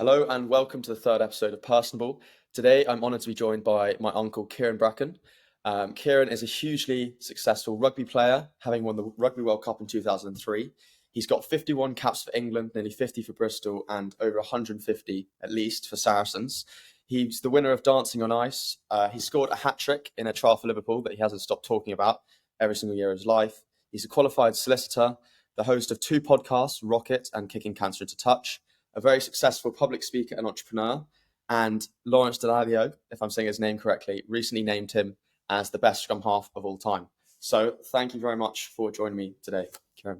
Hello and welcome to the third episode of Personable. Today I'm honoured to be joined by my uncle Kyran Bracken. Kyran is a hugely successful rugby player, having won the Rugby World Cup in 2003. He's got 51 caps for England, nearly 50 for Bristol, and over 150 at least for Saracens. He's the winner of Dancing on Ice. He scored a hat-trick in a trial for Liverpool that he hasn't stopped talking about every single year of his life. He's a qualified solicitor, the host of two podcasts, Rocket and Kicking Cancer into Touch, a very successful public speaker and entrepreneur, and Lawrence Dallaglio, if I'm saying his name correctly, recently named him as the best scrum half of all time. So thank you very much for joining me today, Kyran.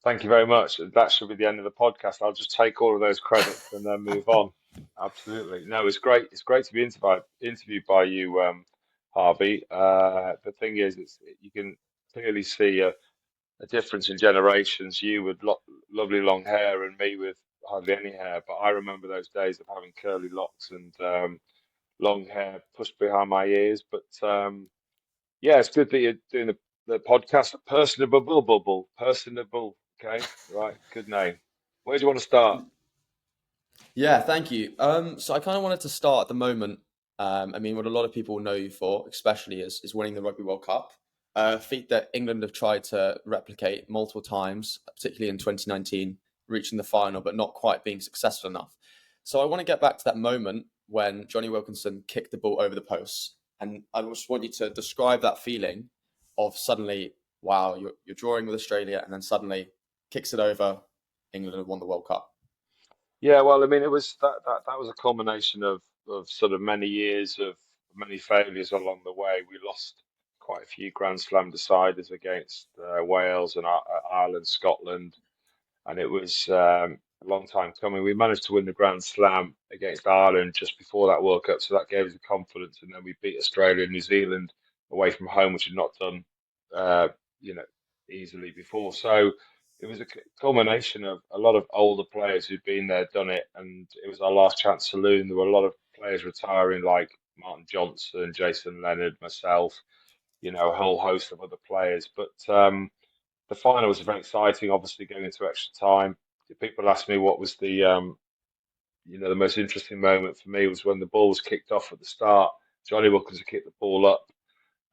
Thank you very much. That should be the end of the podcast. I'll just take all of those credits and then move on. Absolutely. No, it's great. It's great to be interviewed by you, Harvey. The thing is, you can clearly see a difference in generations. You with lovely long hair and me with hardly any hair. But I remember those days of having curly locks and long hair pushed behind my ears. But yeah, it's good that you're doing the podcast. Personable. Okay, right. Good name. Where do you want to start? Yeah, thank you. So I kind of wanted to start at the moment. What a lot of people know you for, especially is winning the Rugby World Cup, a feat that England have tried to replicate multiple times, particularly in 2019, reaching the final, but not quite being successful enough. So I want to get back to that moment when Jonny Wilkinson kicked the ball over the post. And I just want you to describe that feeling of suddenly, wow, you're drawing with Australia, and then suddenly kicks it over, England have won the World Cup. Yeah, well, I mean, it was that was a culmination of sort of many years of many failures along the way. We lost quite a few Grand Slam deciders against Wales and Ireland, Scotland, and it was a long time coming. We managed to win the Grand Slam against Ireland just before that World Cup, so that gave us the confidence. And then we beat Australia and New Zealand away from home, which had not done, uh, you know, easily before. So it was a culmination of a lot of older players who'd been there, done it, and it was our last chance saloon. There were a lot of players retiring, like Martin Johnson, Jason Leonard, myself, a whole host of other players. But the final was very exciting, obviously going into extra time. People ask me what was the most interesting moment for me was when the ball was kicked off at the start. Jonny Wilkinson kicked the ball up,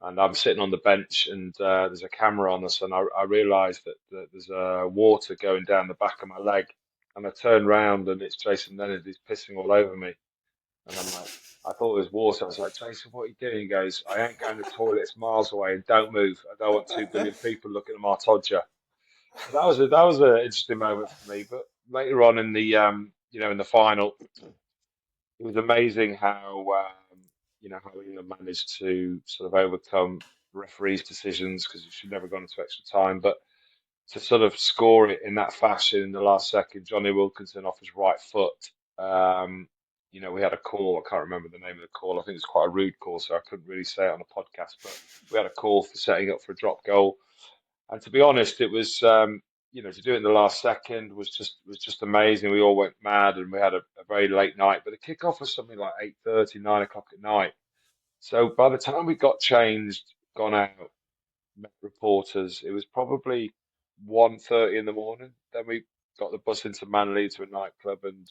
and I'm sitting on the bench, and there's a camera on us, and I realised that there's water going down the back of my leg, and I turn round, and it's Jason Leonard who's pissing all over me, and I'm like, I thought it was water. I was like, Jason, what are you doing? He goes, I ain't going to the toilet. It's miles away, and don't move. I don't want 2 billion people looking at my todger. So that was an interesting moment for me. But later on in the final, it was amazing how England managed to sort of overcome referees' decisions because it should never gone into extra time. But to sort of score it in that fashion in the last second, Jonny Wilkinson off his right foot. We had a call. I can't remember the name of the call. I think it's quite a rude call, so I couldn't really say it on a podcast. But we had a call for setting up for a drop goal. And to be honest, it was to do it in the last second was just amazing. We all went mad, and we had a very late night. But the kickoff was something like 8:30, 9 o'clock at night. So by the time we got changed, gone out, met reporters, it was probably 1:30 in the morning. Then we got the bus into Manly to a nightclub and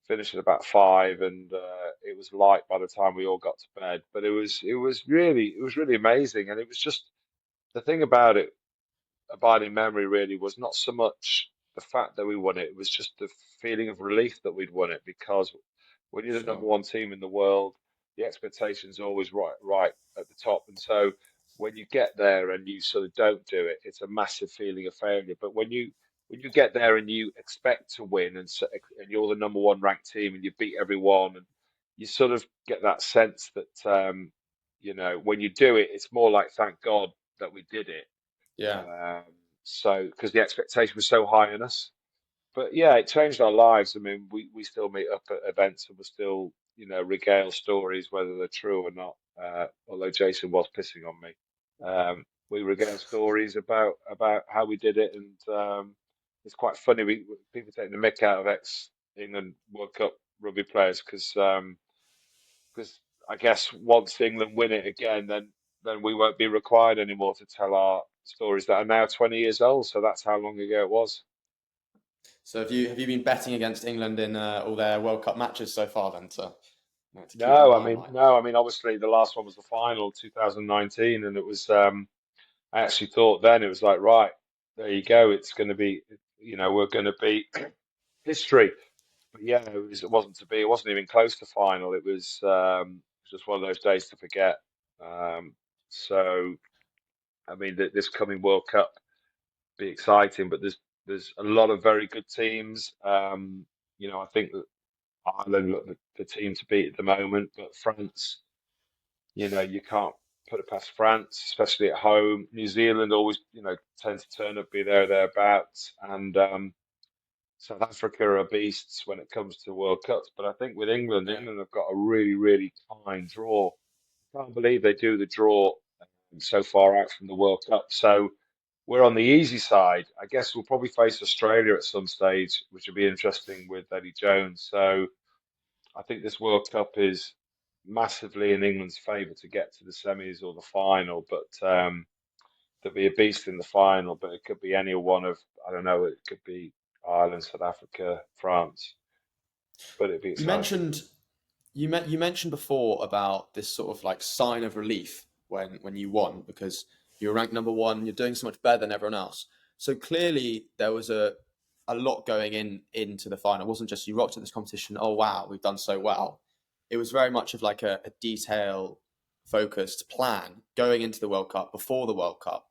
finished at about 5, and it was light by the time we all got to bed. But it was really amazing, and it was just the thing about it abiding memory really was not so much the fact that we won it, it was just the feeling of relief that we'd won it because when you're the number Sure. one team in the world, the expectation's always right at the top. And so when you get there and you sort of don't do it, it's a massive feeling of failure. But when you get there and you expect to win and you're the number one ranked team and you beat everyone and you sort of get that sense that when you do it, it's more like thank God that we did it Yeah. um, so, because the expectation was so high on us. But yeah, it changed our lives. I mean, we still meet up at events and we still, regale stories, whether they're true or not. Although Jason was pissing on me, we regale stories about how we did it, and it's quite funny. People take the mick out of ex-England World Cup rugby players because I guess once England win it again, then we won't be required anymore to tell our stories that are now 20 years old. So that's how long ago it was. So have you been betting against England in all their World Cup matches so far then to keep in the No, limelight? obviously the last one was the final, 2019, and it was. I actually thought then it was like, right, there you go. It's going to be, we're going to be history. But yeah, it wasn't to be. It wasn't even close to final. It was just one of those days to forget. Um, so I mean, this coming World Cup be exciting, but there's a lot of very good teams. I think that Ireland look the team to beat at the moment, but France, you can't put it past France, especially at home. New Zealand always, tend to turn up, be there, thereabouts, and South Africa are beasts when it comes to World Cups. But I think with England, Yeah. England have got a really, really fine draw. Can't believe they do the draw so far out from the World Cup. So we're on the easy side. I guess we'll probably face Australia at some stage, which will be interesting with Eddie Jones. So I think this World Cup is massively in England's favour to get to the semis or the final. But there'll be a beast in the final. But it could be any one of, I don't know, it could be Ireland, South Africa, France. But it'd be You exciting. mentioned you mentioned before about this sort of like sign of relief when you won because you were ranked number one, you're doing so much better than everyone else. So clearly there was a lot going into the final. It wasn't just you rocked at this competition, oh wow, we've done so well. It was very much of like a detail focused plan going into the World Cup before the World Cup.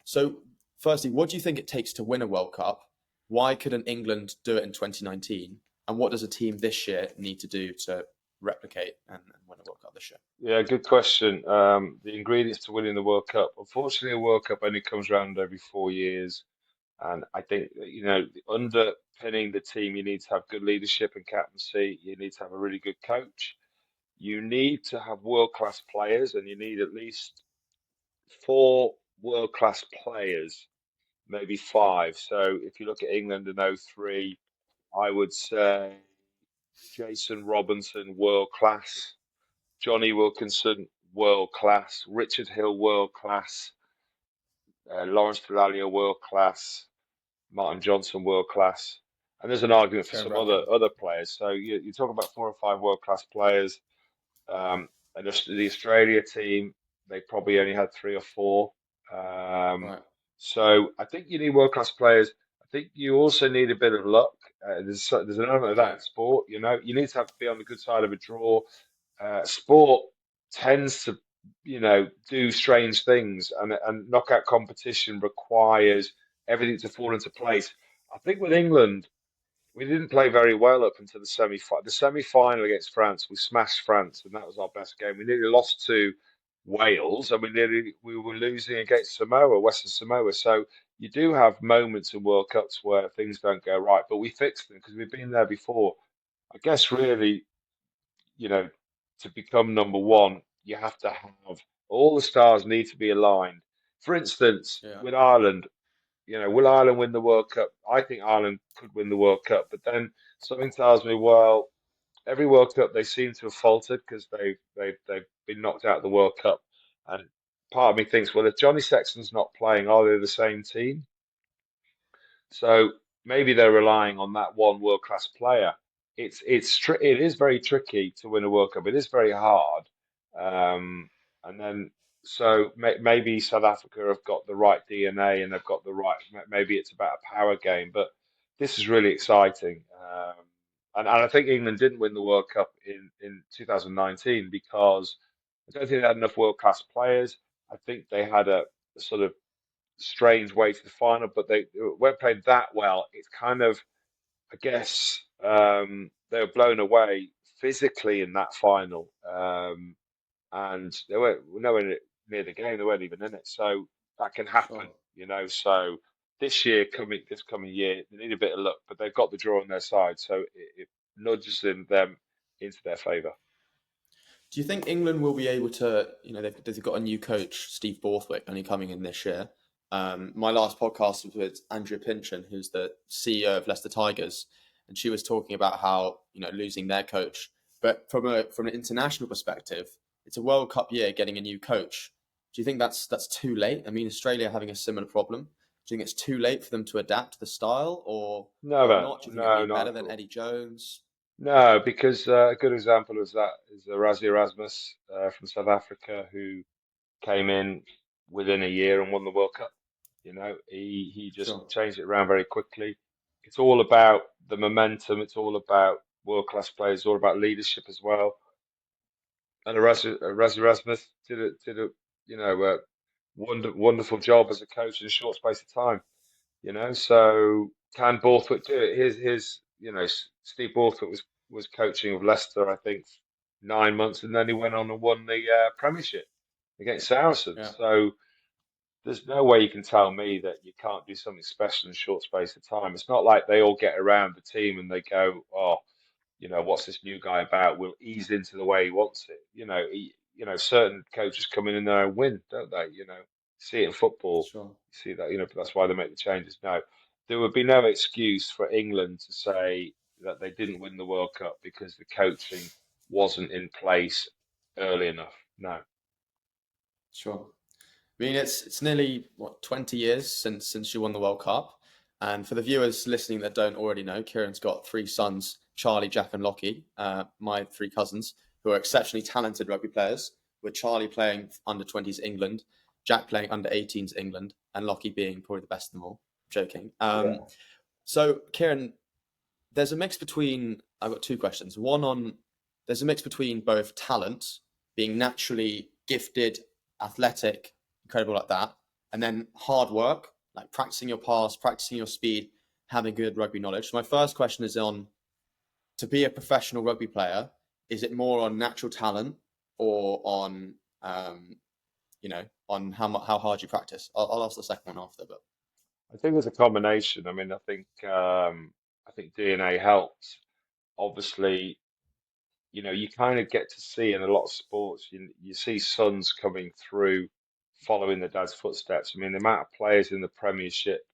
So firstly, what do you think it takes to win a World Cup? Why couldn't England do it in 2019? And what does a team this year need to do to replicate and win a World Cup this year? Yeah, good question. The ingredients to winning the World Cup. Unfortunately, a World Cup only comes around every 4 years. And I think that, underpinning the team, you need to have good leadership and captaincy. You need to have a really good coach. You need to have world-class players, and you need at least four world-class players, maybe five. So if you look at England in '03, I would say Jason Robinson, world class. Johnny Wilkinson, world class. Richard Hill, world class. Lawrence Dallaglio, world class. Martin Johnson, world class. And there's an argument for Kyran some Bracken. other players. So you talk about four or five world class players. And just the Australia team, they probably only had three or four. Um, Right. so I think you need world class players. I think you also need a bit of luck. There's an element of that Okay. in sport. You need to be on the good side of a draw. Sport tends to, do strange things, and knockout competition requires everything to fall into place. I think with England, we didn't play very well up until the semi-final against France. We smashed France, and that was our best game. We nearly lost to Wales, and we were losing against Samoa, Western Samoa. So you do have moments in World Cups where things don't go right, but we fixed them because we've been there before. I guess really, you know, to become number one, you have to have all the stars need to be aligned. For instance, Yeah. with Ireland, will Ireland win the World Cup? I think Ireland could win the World Cup, but then something tells me, well, every World Cup they seem to have faltered because they've been knocked out of the World Cup, and part of me thinks, well, if Johnny Sexton's not playing, are they the same team? So maybe they're relying on that one world-class player. It is very tricky to win a World Cup. It is very hard. And then maybe South Africa have got the right DNA and they've got the right. Maybe it's about a power game, but this is really exciting. And I think England didn't win the World Cup in 2019 because I don't think they had enough world-class players. I think they had a sort of strange way to the final, but they weren't played that well. It's kind of, I guess, they were blown away physically in that final, and they weren't nowhere near the game. They weren't even in it, so that can Sure. happen. So this coming year, they need a bit of luck, but they've got the draw on their side, so it nudges them into their favour. Do you think England will be able to, they've got a new coach, Steve Borthwick, only coming in this year. My last podcast was with Andrea Pinchin, who's the CEO of Leicester Tigers, and she was talking about how, losing their coach. But from an international perspective, it's a World Cup year getting a new coach. Do you think that's too late? I mean, Australia having a similar problem. Do you think it's too late for them to adapt to the style, or No, man, not? Do you think it'd no, be not better at than all. Eddie Jones? No, because a good example of that is Rassie Erasmus from South Africa, who came in within a year and won the World Cup. He just Sure. changed it around very quickly. It's all about the momentum. It's all about world-class players. It's all about leadership as well. And Rassie Erasmus did a wonderful job as a coach in a short space of time. So can Borthwick do it? Steve Borthwick was coaching of Leicester, I think, 9 months, and then he went on and won the Premiership against Yeah. Saracens. So there's no way you can tell me that you can't do something special in a short space of time. It's not like they all get around the team and they go, oh, what's this new guy about? We'll ease into the way he wants it. Certain coaches come in and they win, don't they? See it in football. Sure. You see that, but that's why they make the changes. No, there would be no excuse for England to say that they didn't win the World Cup because the coaching wasn't in place early enough. No. Sure. I mean, it's nearly 20 years since you won the World Cup, and for the viewers listening that don't already know, Kieran's got three sons: Charlie, Jack, and Lockie. My three cousins, who are exceptionally talented rugby players, with Charlie playing under 20s England, Jack playing under 18s England, and Lockie being probably the best of them all. Joking. Yeah. So Kieran, there's a mix between. I've got two questions. There's a mix between both talent, being naturally gifted, athletic, incredible like that, and then hard work, like practicing your pass, practicing your speed, having good rugby knowledge. So my first question is on, to be a professional rugby player, is it more on natural talent or on on how hard you practice? I'll ask the second one after, but I think there's a combination. I mean, I think DNA helps. Obviously, you kind of get to see in a lot of sports, you see sons coming through following their dad's footsteps. I mean, the amount of players in the Premiership,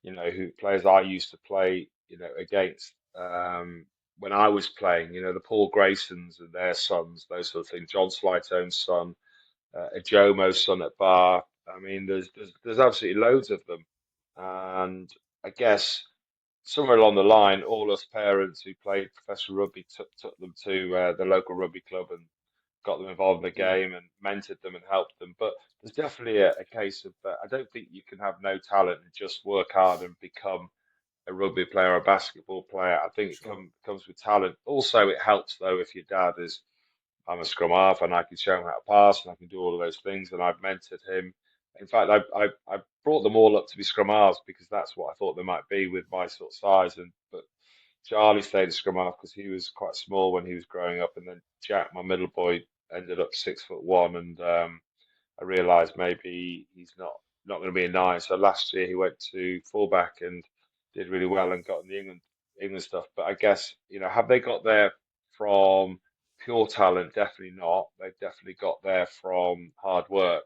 who players I used to play, against when I was playing, the Paul Graysons and their sons, those sort of things. John Slytone's son, Ajomo's son at Bar. I mean, there's absolutely loads of them, and I guess somewhere along the line, all us parents who played professional rugby took them to the local rugby club and got them involved in the yeah, game and mentored them and helped them. But there's definitely a case of I don't think you can have no talent and just work hard and become a rugby player or a basketball player. I think it sure, comes with talent. Also, it helps though if your dad is I'm a scrum half and I can show him how to pass and I can do all of those things and I've mentored him. In fact, I brought them all up to be scrum halves because that's what I thought they might be with my sort of size. But Charlie stayed a scrum half because he was quite small when he was growing up, and then Jack, my middle boy, ended up 6'1", and I realised maybe he's not going to be a nine. So last year he went to fullback and did really well and got in the England stuff. But I guess have they got there from pure talent? Definitely not. They've definitely got there from hard work.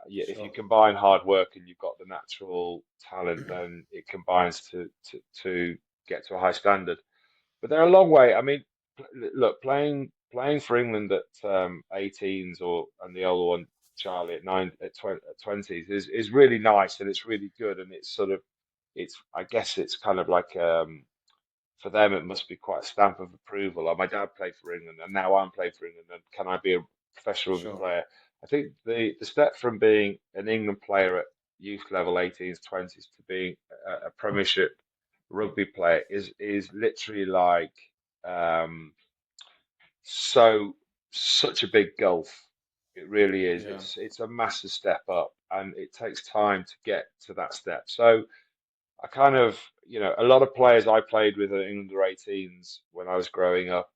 Yeah, if you sure, combine hard work and you've got the natural talent, then it combines to get to a high standard. But they're a long way. I mean, look, playing for England at 18s or and the older one, Charlie at 20s is really nice and it's really good and it's sort of I guess it's kind of like for them it must be quite a stamp of approval. Like my dad played for England and now I'm playing for England and can I be a professional rugby sure, player? I think the step from being an England player at youth level 18s, 20s to being a Premiership rugby player is literally like um, so such a big gulf. It really is. yeah, It's a massive step up, and it takes time to get to that step. So I kind of, a lot of players I played with in under 18s when I was growing up,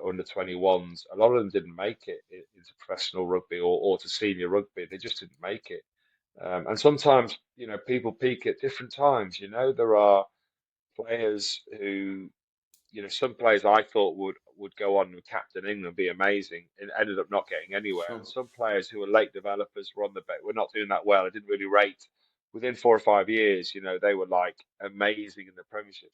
under 21s, a lot of them didn't make it into professional rugby or to senior rugby. They just didn't make it. And sometimes, people peak at different times. There are players who some players I thought would go on and captain England, be amazing, and ended up not getting anywhere. And sure, some players who were late developers were on the were not doing that well. I didn't really rate within 4 or 5 years. They were like amazing in the Premiership.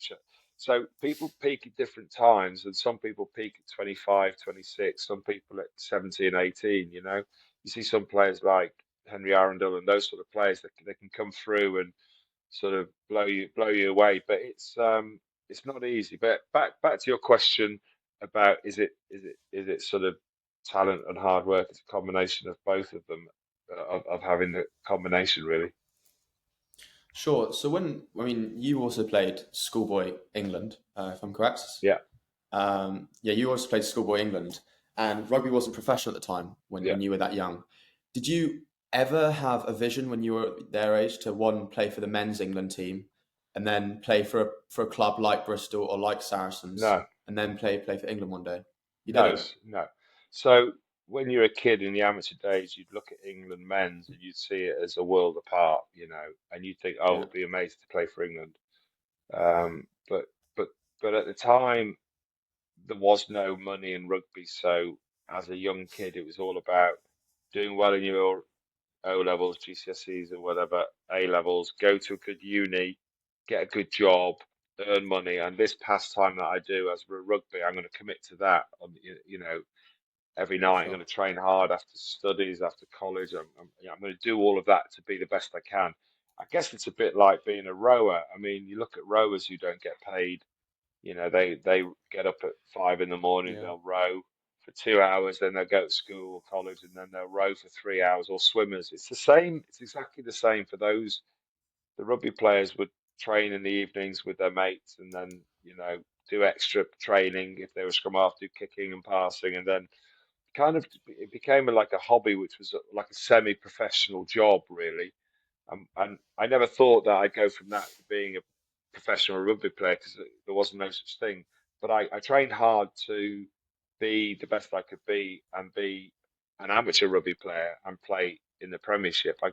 So people peak at different times, and some people peak at 25, 26. Some people at 17, 18. You see some players like Henry Arundel and those sort of players that they can come through and sort of blow you away. But it's not easy. But back to your question about is it sort of talent and hard work? It's a combination of both of them, of having the combination really. Sure. So you also played schoolboy England, if I'm correct. Yeah, Yeah, you also played schoolboy England, and rugby wasn't professional at the time yeah. when you were that young. Did you ever have a vision when you were their age to one play for the men's England team, and then play for a club like Bristol or like Saracens, No, and then play for England one day? You no, didn't. no. So when you're a kid in the amateur days, you'd look at England men's and you'd see it as a world apart, and you'd think, oh, Yeah. it'd be amazing to play for England. Um, but but but at the time, there was no money in rugby, so as a young kid, it was all about doing well in your O levels, GCSEs, or whatever, A levels, go to a good uni, get a good job, earn money, and this pastime that I do as a rugby, I'm going to commit to that. Every night I'm going Sure. to train hard after studies, after college. I'm going to do all of that to be the best I can. I guess it's a bit like being a rower. I mean, you look at rowers who don't get paid. They get up at 5 in the morning, Yeah. they'll row for 2 hours, then they'll go to school or college, and then they'll row for 3 hours, or swimmers. It's the same, it's exactly the same for those. The rugby players would train in the evenings with their mates and then, do extra training if they were scrum half, do kicking and passing, and then kind of it became like a hobby, which was like a semi-professional job, really. And I never thought that I'd go from that to being a professional rugby player because there wasn't no such thing. But I trained hard to be the best I could be and be an amateur rugby player and play in the Premiership. I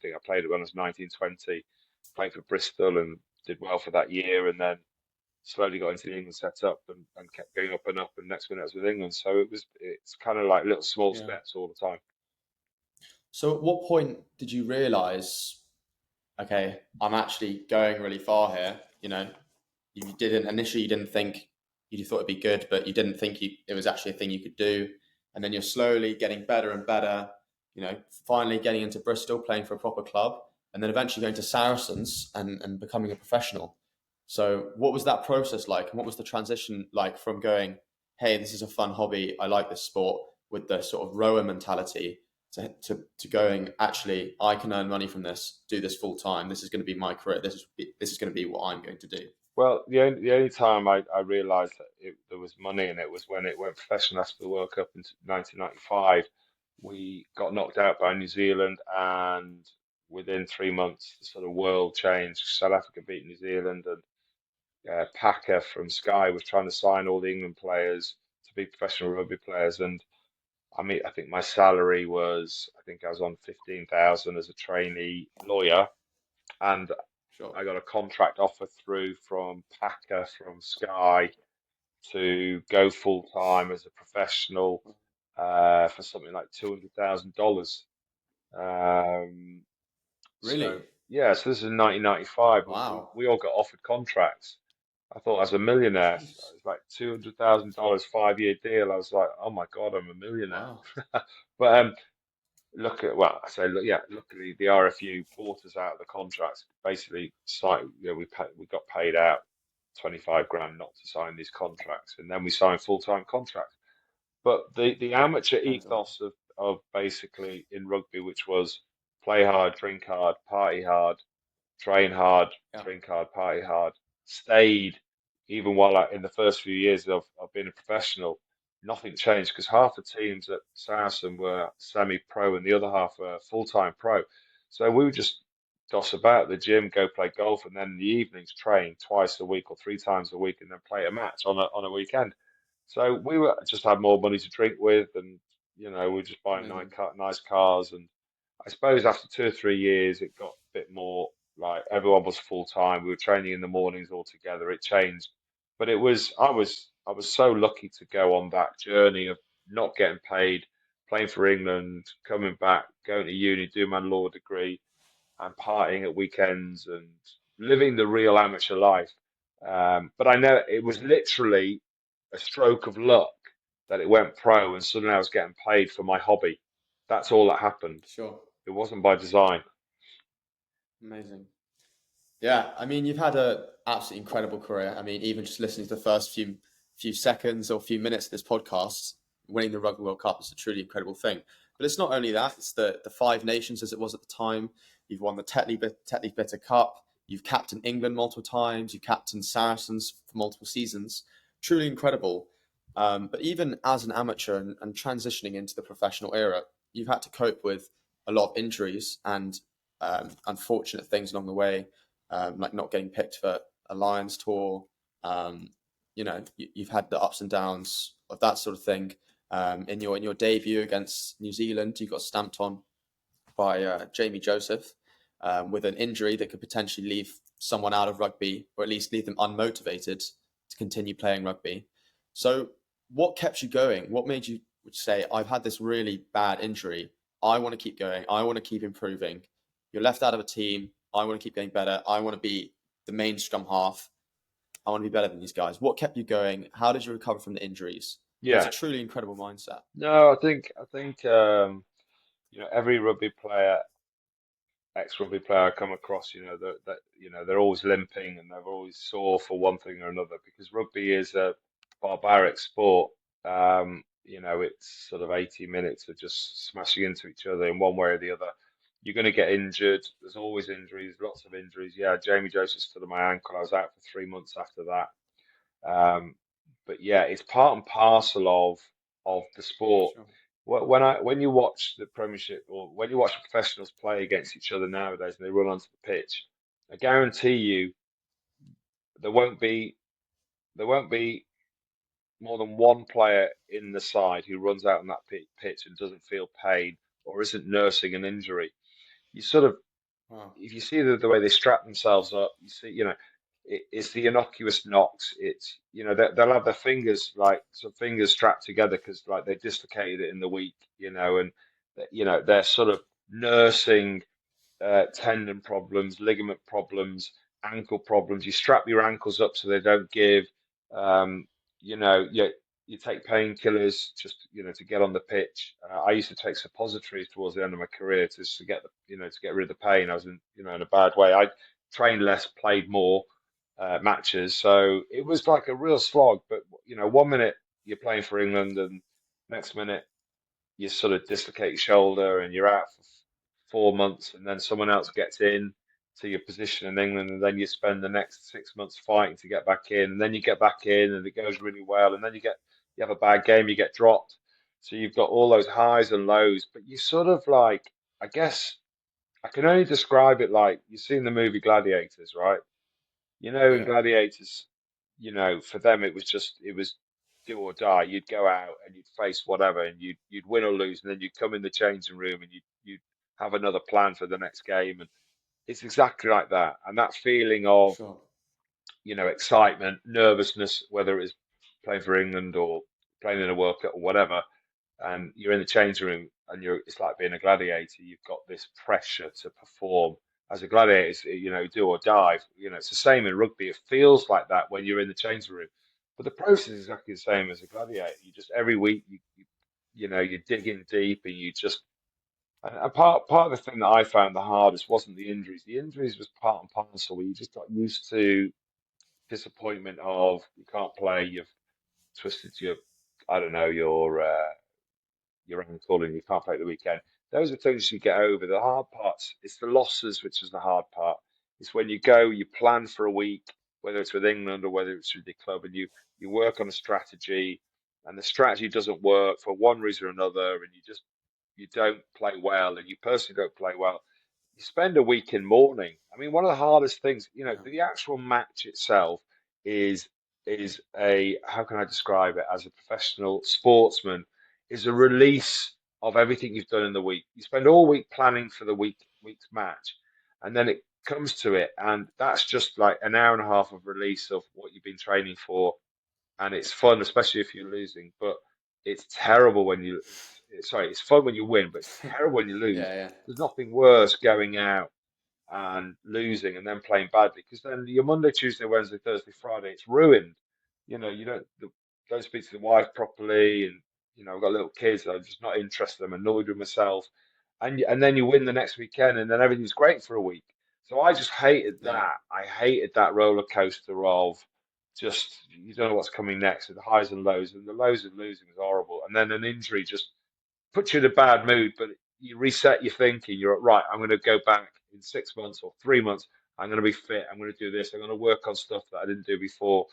think I played it when I was 19, 20, played for Bristol and did well for that year, and then slowly got into the England setup and kept going up and up. And next minute I was with England, so it's kind of like little small Yeah. steps all the time. So at what point did you realise, okay, I'm actually going really far here? You didn't initially, you didn't think, you thought it'd be good, but you didn't think it was actually a thing you could do. And then you're slowly getting better and better, finally getting into Bristol, playing for a proper club, and then eventually going to Saracens and becoming a professional. So what was that process like? And what was the transition like from going, hey, this is a fun hobby, I like this sport, with the sort of rower mentality, to going, actually, I can earn money from this, do this full time. This is going to be my career. This is going to be what I'm going to do. Well, the only time I realised that there was money in it was when it went professional after the World Cup in 1995. We got knocked out by New Zealand, and within 3 months, the sort of world changed. South Africa beat New Zealand, and Packer from Sky was trying to sign all the England players to be professional rugby players. And I mean, I think my salary was, I think I was on 15,000 as a trainee lawyer, and Sure. I got a contract offer through from Packer from Sky to go full time as a professional for something like $200,000. Um, Really? so yeah, so this is in 1995. We, Wow. we all got offered contracts. I thought I was a millionaire. It Jeez. was like $200,000 5-year deal. I was like, oh my God, I'm a millionaire. Wow. But well, I say, look, yeah, luckily the RFU bought us out of the contracts. Basically, we got paid out 25 grand not to sign these contracts, and then we signed full-time contracts. But the amateur Mental. ethos of basically in rugby, which was play hard, drink hard, party hard, train hard, Yeah. drink hard, party hard, stayed even while in the first few years of being a professional. Nothing changed because half the teams at Saracen were semi-pro and the other half were full-time pro. So we would just doss about the gym, go play golf, and then in the evenings train twice a week or 3 times a week, and then play a match on a weekend. So we were just had more money to drink with, and we were just buying Amazing. nice cars. And I suppose after 2 or 3 years, it got a bit more like everyone was full time. We were training in the mornings all together. It changed, but I was so lucky to go on that journey of not getting paid, playing for England, coming back, going to uni, doing my law degree, and partying at weekends and living the real amateur life. But I know it was Yeah. literally a stroke of luck that it went pro and suddenly I was getting paid for my hobby. That's all that happened. Sure. It wasn't by design. Amazing. Yeah, I mean, you've had a absolutely incredible career. I mean, even just listening to the first few seconds or few minutes of this podcast, winning the Rugby World Cup is a truly incredible thing. But it's not only that; it's the Five Nations as it was at the time. You've won the Tetley Bitter Cup. You've captained England multiple times. You captained Saracens for multiple seasons. Truly incredible. But even as an amateur and transitioning into the professional era, you've had to cope with a lot of injuries and unfortunate things along the way, like not getting picked for a Lions tour. Um, you've had the ups and downs of that sort of thing. In your debut against New Zealand, you got stamped on by Jamie Joseph with an injury that could potentially leave someone out of rugby, or at least leave them unmotivated to continue playing rugby. So, what kept you going? What made you say, "I've had this really bad injury. I want to keep going. I want to keep improving." You're left out of a team. I want to keep getting better. I want to be the main scrum half. I want to be better than these guys. What kept you going? How did you recover from the injuries? It's a Yeah. truly incredible mindset. No, I think every rugby player, ex-rugby player I come across, they're always limping and they're always sore for one thing or another because rugby is a barbaric sport. It's sort of 80 minutes of just smashing into each other in one way or the other. You're going to get injured. There's always injuries, lots of injuries. Yeah, Jamie Joseph stood on my ankle. I was out for 3 months after that. Um, but yeah, it's part and parcel of the sport. Sure. When you watch the Premiership or when you watch professionals play against each other nowadays and they run onto the pitch, I guarantee you there won't be there won't be more than one player in the side who runs out on that pitch and doesn't feel pain or isn't nursing an injury. You sort of Wow. if you see the way they strap themselves up, you see, it's the innocuous knocks. It's, they'll have their fingers like some fingers strapped together because like they dislocated it in the week, and they're sort of nursing tendon problems, ligament problems, ankle problems. You strap your ankles up so they don't give. Um, you take painkillers just to get on the pitch. I used to take suppositories towards the end of my career to get to get rid of the pain. I was in a bad way. I trained less, played more matches, so it was like a real slog. But 1 minute you're playing for England, and next minute you sort of dislocate your shoulder and you're out for 4 months, and then someone else gets in to your position in England, and then you spend the next 6 months fighting to get back in, and then you get back in, and it goes really well, and then you have a bad game, you get dropped. So you've got all those highs and lows, but you sort of like, I guess I can only describe it like you've seen the movie Gladiators, right? In Yeah. Gladiators, for them it was do or die. You'd go out and you'd face whatever, and you'd win or lose, and then you'd come in the changing room and you'd have another plan for the next game, and it's exactly like that. And that feeling of Sure. excitement, nervousness, whether it's playing for England or playing in a World Cup or whatever, and you're in the changing room and it's like being a gladiator. You've got this pressure to perform. As a gladiator, it's, do or die. It's the same in rugby. It feels like that when you're in the changing room, but the process is exactly the same as a gladiator. You just every week you dig in deep and you just and part of the thing that I found the hardest wasn't the injuries. The injuries was part and parcel. Where you just got used to disappointment of you can't play. You've twisted your I don't know your ankle and you can't play at the weekend. Those are things you get over. The hard parts, it's the losses, which is the hard part. It's when you go, you plan for a week, whether it's with England or whether it's with your club, and you work on a strategy, and the strategy doesn't work for one reason or another, and you don't play well, and you personally don't play well. You spend a week in mourning. I mean, one of the hardest things, Yeah. the actual match itself is is a how can I describe it as a professional sportsman is a release of everything you've done in the week. You spend all week planning for the week's match, and then it comes to it, and that's just like an hour and a half of release of what you've been training for, and it's fun, especially if you're losing. But it's terrible when sorry, it's fun when you win, but it's terrible when you lose. Yeah. Yeah. There's nothing worse going out and losing and then playing badly because then your Monday, Tuesday, Wednesday, Thursday, Friday, it's ruined. You don't speak to the wife properly, and I've got little kids. I'm just not interested. I'm annoyed with myself, and then you win the next weekend, and then everything's great for a week. So I just hated Yeah. that. I hated that roller coaster of just you don't know what's coming next, with the highs and lows, and the lows of losing is horrible, and then an injury just puts you in a bad mood. But you reset your thinking. You're right. I'm going to go back in 6 months or 3 months. I'm going to be fit. I'm going to do this. I'm going to work on stuff that I didn't do before.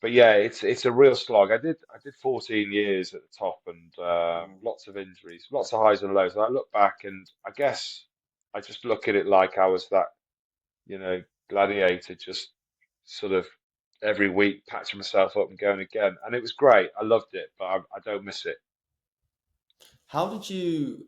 But yeah, it's a real slog. I did 14 years at the top and Wow. lots of injuries, lots of highs and lows. And I look back and I guess I just look at it like I was that, gladiator, just sort of every week patching myself up and going again. And it was great. I loved it, but I don't miss it. How did you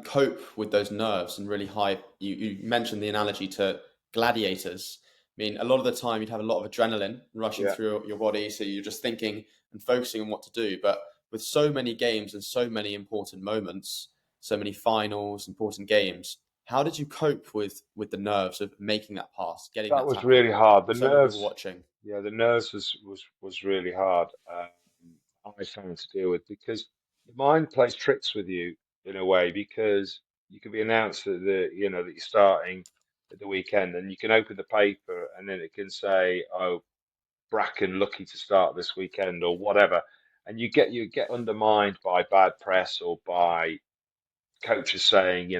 cope with those nerves and really high? You mentioned the analogy to gladiators. I mean, a lot of the time you'd have a lot of adrenaline rushing Yeah. through your body, so you're just thinking and focusing on what to do. But with so many games and so many important moments, so many finals, important games, how did you cope with the nerves of making that pass, getting That that was really tackle, hard. The with so many people nerves, watching? yeah, the nerves was really hard. I found to deal with because the mind plays tricks with you in a way because you can be announced that that you're starting at the weekend and you can open the paper and then it can say, oh, Bracken lucky to start this weekend or whatever, and you get undermined by bad press or by coaches saying,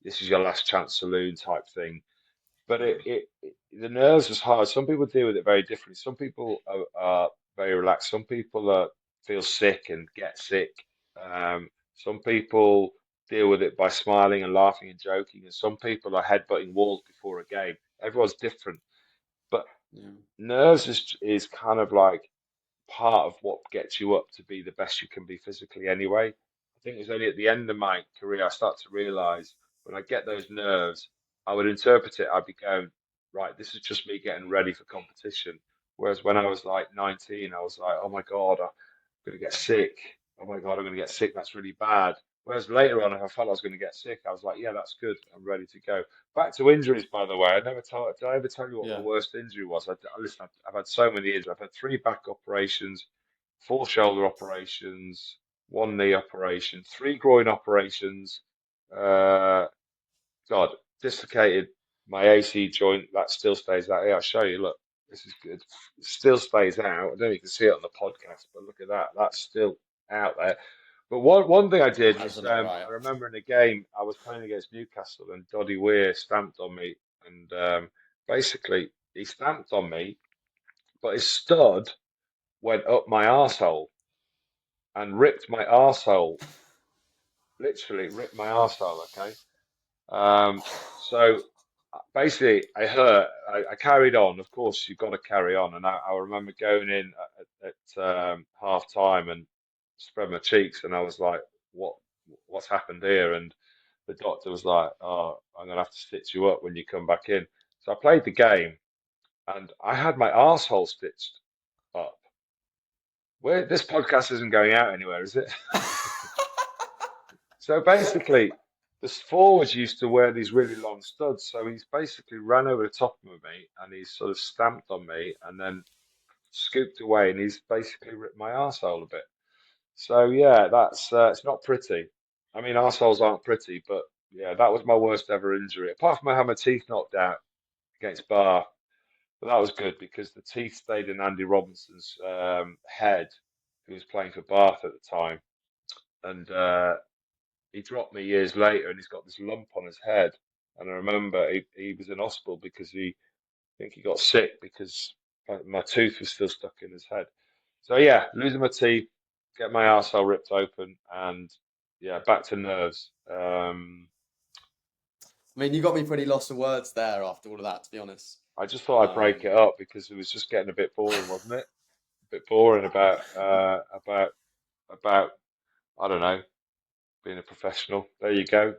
this is your last chance saloon type thing. But the nerves was hard. Some people deal with it very differently. Some people are very relaxed. Some people feel sick and get sick. Some people deal with it by smiling and laughing and joking, and some people are headbutting walls before a game. Everyone's different, but Yeah, nerves is kind of like part of what gets you up to be the best you can be physically anyway. I think it was only at the end of my career I start to realize when I get those nerves, I would interpret it, I'd be going, right, this is just me getting ready for competition. Whereas when I was like 19, I was like, oh my God, I'm going to get sick. Oh my God, I'm going to get sick. That's really bad. Whereas later on, if I felt I was going to get sick, I was like, yeah, that's good. I'm ready to go. Back to injuries, by the way. Did I ever tell you what my yeah. worst injury was? Listen, I've had so many injuries. I've had three back operations, four shoulder operations, one knee operation, three groin operations. Uh, God, dislocated my AC joint. That still stays out. Here, I'll show you. Look, this is good. It still stays out. I don't know if you can see it on the podcast, but look at that. That's still out there. But one thing I did That was doesn't look right. I remember in a game I was playing against Newcastle and Doddy Weir stamped on me and basically he stamped on me, but his stud went up my arsehole and ripped my arsehole, literally ripped my arsehole. Okay, um, so basically I hurt. I carried on. Of course, you've got to carry on. And I remember going in at half time and spread my cheeks, and I was like, "What? What's happened here?" And the doctor was like, "Oh, I'm gonna have to stitch you up when you come back in." So I played the game, and I had my arsehole stitched up. Where this podcast isn't going out anywhere, is it? So basically, the forwards used to wear these really long studs. So he's basically ran over the top of me and he's sort of stamped on me and then scooped away and he's basically ripped my arsehole a bit. So yeah, that's it's not pretty. I mean, arseholes aren't pretty, but yeah, that was my worst ever injury. Apart from I had my teeth knocked out against Bath, but that was good because the teeth stayed in Andy Robinson's head, who was playing for Bath at the time, and he dropped me years later, and he's got this lump on his head. And I remember he was in hospital because I think he got sick because my tooth was still stuck in his head. So yeah, losing my teeth, get my arsehole ripped open, and yeah, back to nerves. I mean, you got me pretty lost for words there after all of that, to be honest. I just thought I'd break Um, it up because it was just getting a bit boring, wasn't it? A bit boring about I don't know, being a professional. There you go.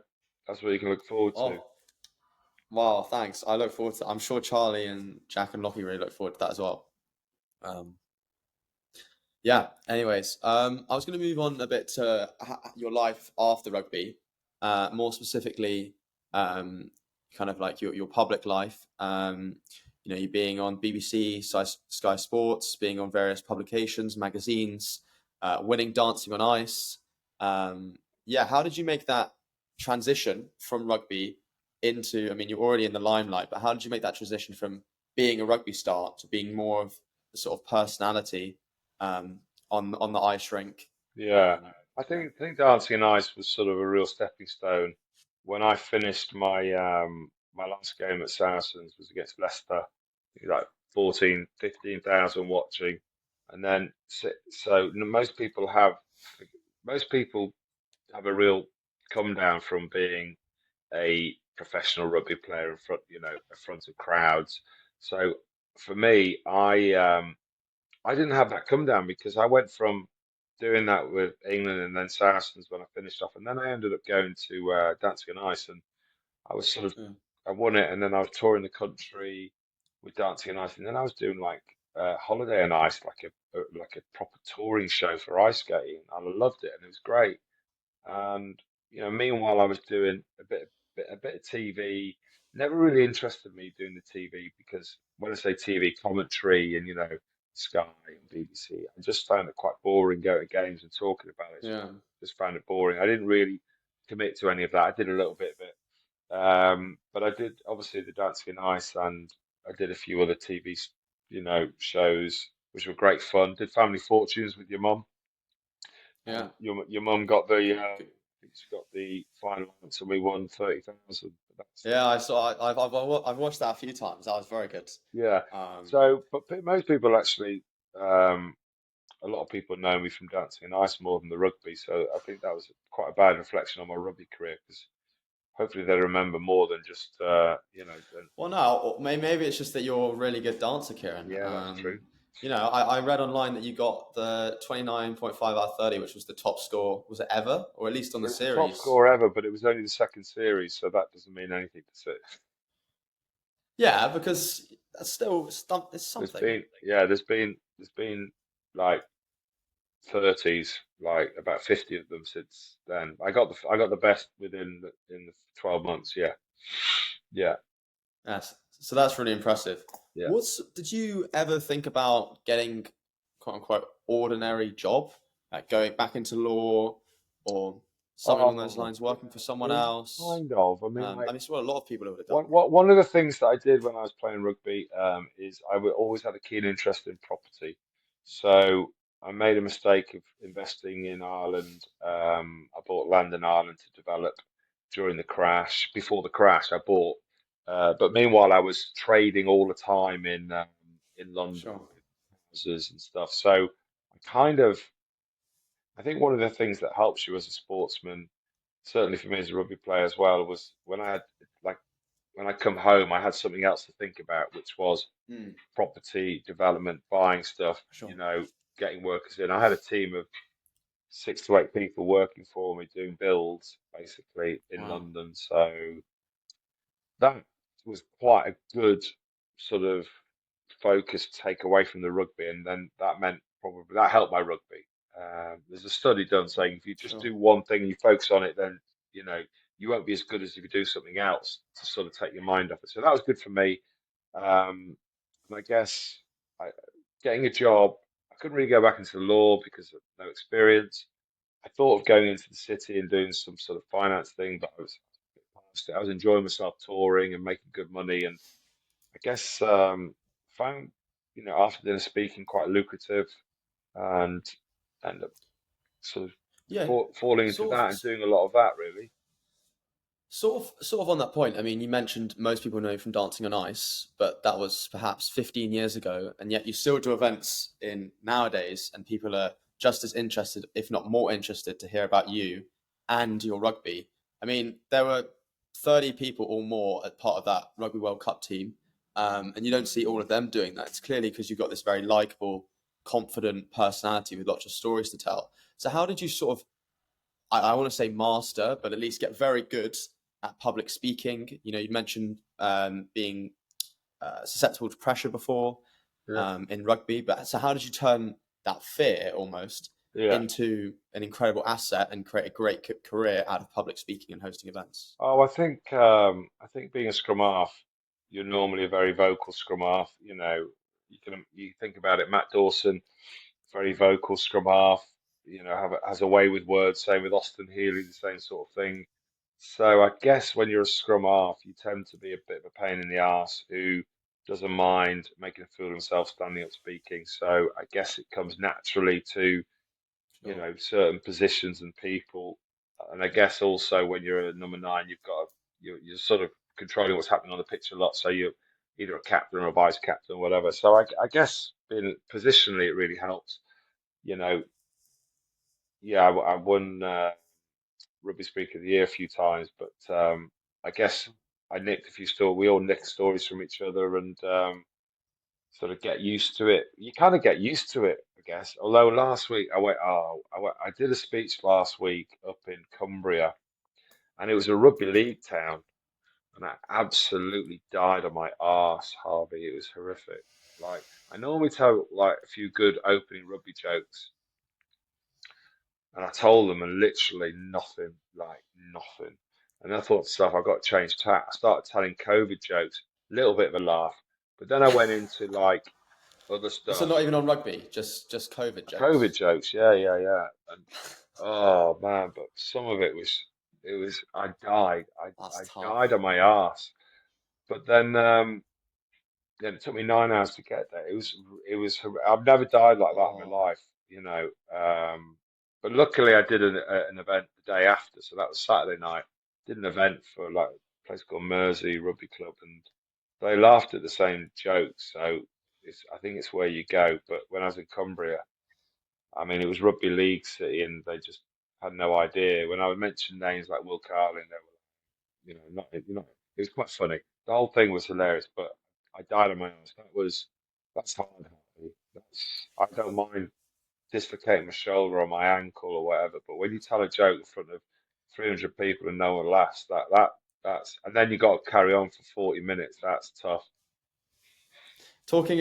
That's what you can look forward to. oh, wow, thanks. I look forward to. I'm sure Charlie and Jack and Lockie really look forward to that as well. Um, yeah. Anyways, I was going to move on a bit to your life after rugby, more specifically, um, kind of like your public life. You being on BBC, Sky Sports, being on various publications, magazines, winning Dancing on Ice. Yeah. How did you make that transition from rugby into, I mean, you're already in the limelight, but how did you make that transition from being a rugby star to being more of the sort of personality on the ice rink? Yeah, Um, I yeah, think dancing on ice was sort of a real stepping stone. When I finished my last game at Saracens was against Leicester, like 14, 15,000 watching, and then most people have a real come down from being a professional rugby player in front of crowds. So for me, I didn't have that come down because I went from doing that with England and then Saracens when I finished off, and then I ended up going to Dancing on Ice, and I was sort of yeah, I won it, and then I was touring the country with Dancing on Ice, and then I was doing like Holiday on Ice, like a proper touring show for ice skating, and I loved it, and it was great. And meanwhile, I was doing a bit of TV. Never really interested me doing the TV because when I say TV commentary and Sky and BBC, I just found it quite boring going to games and talking about it. yeah, Just found it boring. I didn't really commit to any of that. I did a little bit of it, but I did obviously the Dancing on Ice, and I did a few other TV, shows which were great fun. Did Family Fortunes with your mum. yeah. Your mum got I Good. think she got the final answer. We won 30,000. That's Yeah, I saw. I've watched that a few times. That was very good. yeah. Um, So, but most people actually, a lot of people know me from dancing and ice more than the rugby. So I think that was quite a bad reflection on my rugby career because hopefully they remember more than just Than, Well, no, or maybe it's just that you're a really good dancer, Kieran. yeah, that's true. I read online that you got the 29.5 out of 30, which was the top score, was it ever? Or at least on It the was the top series? score ever, but it was only the second series, so that doesn't mean anything to say. Yeah, because that's still it's something. There's been like 30s, like about 50 of them since then. I got the best in the 12 months. Yeah, yeah, Yes. So that's really impressive. yeah. Did you ever think about getting quote unquote ordinary job, like going back into law or something along those Oh, lines, yeah. working for I someone mean, else? kind of. I mean, I like mean, it's what a lot of people would have done. one of the things that I did when I was playing rugby is always had a keen interest in property. So I made a mistake of investing in Ireland. I bought land in Ireland to develop during the crash. Before the crash, I bought. But meanwhile, I was trading all the time in London Sure. with houses and stuff. So kind of, I think one of the things that helps you as a sportsman, certainly for me as a rugby player as well, was like when I come home, I had something else to think about, which was Mm, property development, buying stuff, sure. getting workers in. I had a team of 6 to 8 people working for me doing builds basically in Wow. London. So that was quite a good sort of focus to take away from the rugby, and then that meant probably that helped my rugby. There's a study done saying if you just Sure. do one thing and you focus on it, then you know you won't be as good as if you do something else to sort of take your mind off it. So that was good for me. And I guess I, getting a job, I couldn't really go back into the law because of no experience. I thought of going into the city and doing some sort of finance thing, but I was enjoying myself touring and making good money, and I guess found after dinner speaking quite lucrative, and end up sort of Yeah. falling into Sort that of. and doing a lot of that really. Sort of on that point, I mean, you mentioned most people know you from Dancing on Ice, but that was perhaps 15 years ago, and yet you still do events in nowadays, and people are just as interested, if not more interested, to hear about you and your rugby. I mean, there were 30 people or more as part of that Rugby World Cup team, and you don't see all of them doing that. It's clearly because you've got this very likable, confident personality with lots of stories to tell. So, how did you sort of I want to say master, but at least get very good at public speaking. You mentioned being susceptible to pressure before Yeah, in rugby, but so how did you turn that fear almost yeah. into an incredible asset and create a great career out of public speaking and hosting events? Oh, I think being a scrum half, you're normally a very vocal scrum half. You think about it. Matt Dawson, very vocal scrum half. Has a way with words. Same with Austin Healy, the same sort of thing. So I guess when you're a scrum half, you tend to be a bit of a pain in the arse who doesn't mind making a fool of himself standing up speaking. So I guess it comes naturally to, Sure. certain positions and people. And I guess also when you're a number nine, you're sort of controlling what's happening on the pitch a lot. So you're either a captain or a vice captain or whatever. So I guess being positionally, it really helps. You know, yeah, I won Rugby Speaker of the Year a few times, but I guess I nicked a few stories. We all nick stories from each other and sort of get used to it. You kind of get used to it, I guess. Although last week I did a speech last week up in Cumbria, and it was a rugby league town, and I absolutely died on my arse, Harvey. It was horrific. Like I normally tell like a few good opening rugby jokes, and I told them and literally nothing, like nothing. And I thought to myself, I've got to change tack. I started telling COVID jokes, little bit of a laugh, but then I went into like other So stuff. not even on rugby, just COVID COVID jokes. jokes, yeah. And oh man, but some of it was I died. That's I tough. died on my ass. But then it took me 9 hours to get there. I've never died like that in my Oh, life, but luckily I did an event the day after, so that was Saturday night. Did an event for like a place called Mersey Rugby Club, and they laughed at the same jokes. So I think it's where you go. But when I was in Cumbria, I mean, it was rugby league city, and they just had no idea. When I would mention names like Will Carlin, they were, not, it was quite funny. The whole thing was hilarious, but I died on my ass. That's hard. Harvey. I don't mind dislocating my shoulder or my ankle or whatever, but when you tell a joke in front of 300 people and no one laughs, and then you got to carry on for 40 minutes. That's tough. talking.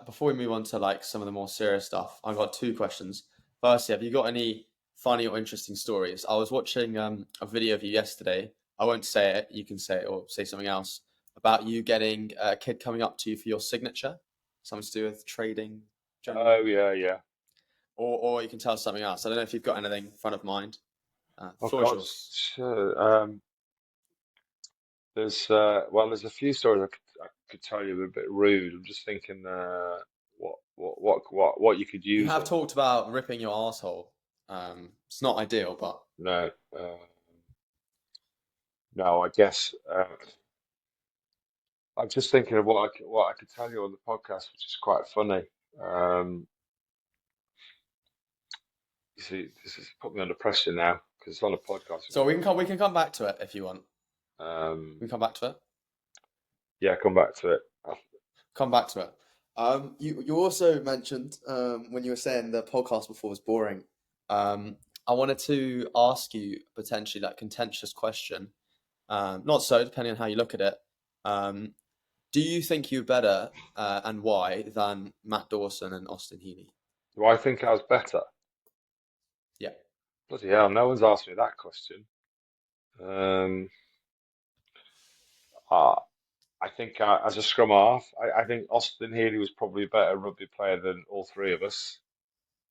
Before we move on to like some of the more serious stuff, I've got two questions. Firstly, have you got any funny or interesting stories? I was watching a video of you yesterday. I won't say it. You can say it or say something else about you getting a kid coming up to you for your signature, something to do with trading Oh generally, yeah, yeah. or you can tell us something else. I don't know if you've got anything front of mind. The Oh floor is God, yours. sure. There's a few stories I could tell you a bit rude. I'm just thinking what you could You use have them. talked about ripping your asshole. It's not ideal, but No, no. I guess I'm just thinking of what I could tell you on the podcast, which is quite funny. Um, you see, this has put me under pressure now because it's on a podcast. so we can come back to it if you want. We Um, can come back to it. yeah, come back to it. Come back to it. You also mentioned when you were saying the podcast before was boring. I wanted to ask you potentially that contentious question. Not so, depending on how you look at it. Um, do you think you're better and why than Matt Dawson and Austin Heaney? Do I think I was better? Yeah, Bloody hell, no one's asked me that question. Um, uh, I think as a scrum half, I think Austin Healey was probably a better rugby player than all three of us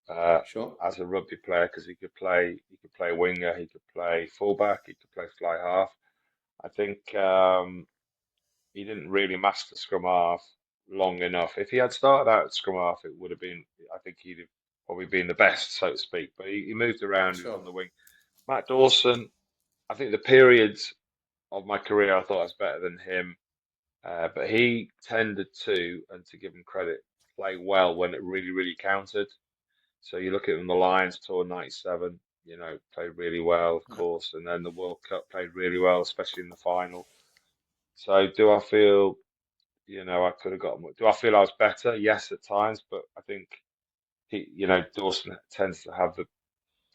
uh, sure. as a rugby player because he could play winger, he could play fullback, he could play fly half. I think he didn't really master scrum half long enough. If he had started out at scrum half, it would have been. I think he'd have probably been the best, so to speak. But he moved around. He was on Sure. the wing. Matt Dawson. I think the periods of my career I thought I was better than him. But he tended to, and to give him credit, play well when it really, really counted. So you look at him, the Lions tour '97, played really well, of Yeah. course, and then the World Cup played really well, especially in the final. So do I feel, I could have got more? Do I feel I was better? Yes, at times, but I think Dawson tends to have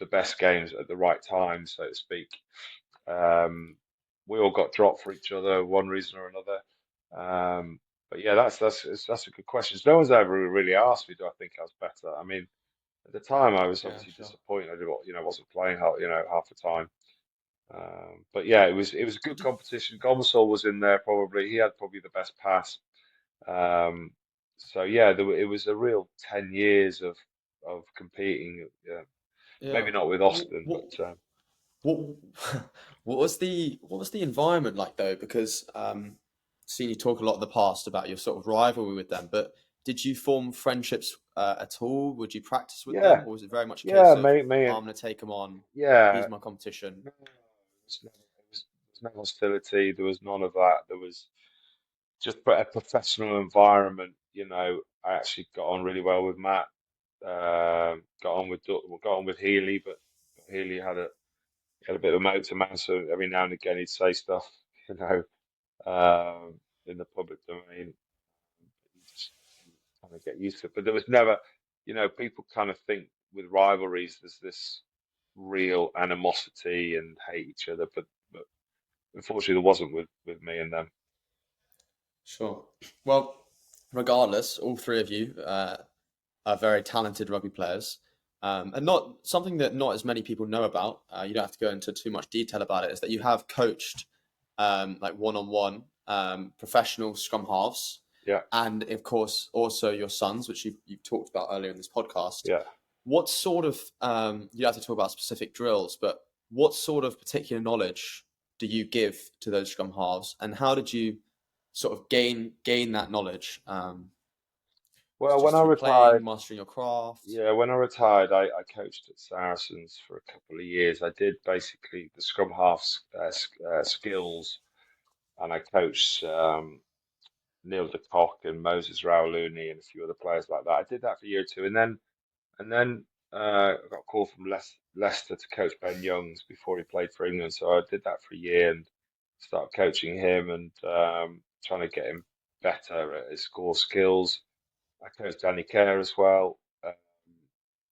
the best games at the right time, so to speak. Um, we all got dropped for each other, one reason or another. But yeah, that's a good question. No one's ever really asked me, do I think I was better? I mean, at the time, I was Yeah, obviously sure. disappointed. Wasn't playing half the time. But yeah, it was a good Did- competition. Gomsol was in there probably. He had probably the best pass. Um, so yeah, it was a real 10 years of competing. Yeah, Yeah. maybe not with What, Austin, what but. What what was the environment like though? Because seen you talk a lot in the past about your sort of rivalry with them, but did you form friendships at all? Would you practice with them, Yeah, or was it very much a yeah, case of me, I'm going to take him on, yeah. he's my competition? No, there was no hostility. There was none of that. There was just a professional environment. I actually got on really well with Matt. Got on with Healy, but Healy had a bit of a motor man, so every now and again he'd say stuff, you know, in the public domain. You just kind of get used to it. But there was never, people kind of think with rivalries there's this real animosity and hate each other, but unfortunately there wasn't with me and them. Sure. Well, regardless, all three of you are very talented rugby players. And not something that not as many people know about. You don't have to go into too much detail about it. Is that you have coached like one-on-one professional scrum halves, Yeah, and of course also your sons, which you've talked about earlier in this podcast. yeah. What sort of you don't have to talk about specific drills, but what sort of particular knowledge do you give to those scrum halves, and how did you sort of gain that knowledge? Was it Well, when just I through playing, retired, mastering your craft? yeah, when I retired, I coached at Saracens for a couple of years. I did basically the scrum half skills, and I coached Neil de Kock and Moses Rauluni and a few other players like that. I did that for a year or two, and then I got a call from Leicester to coach Ben Youngs before he played for England. So I did that for a year and started coaching him and trying to get him better at his score skills. I coached Danny Kerr as well.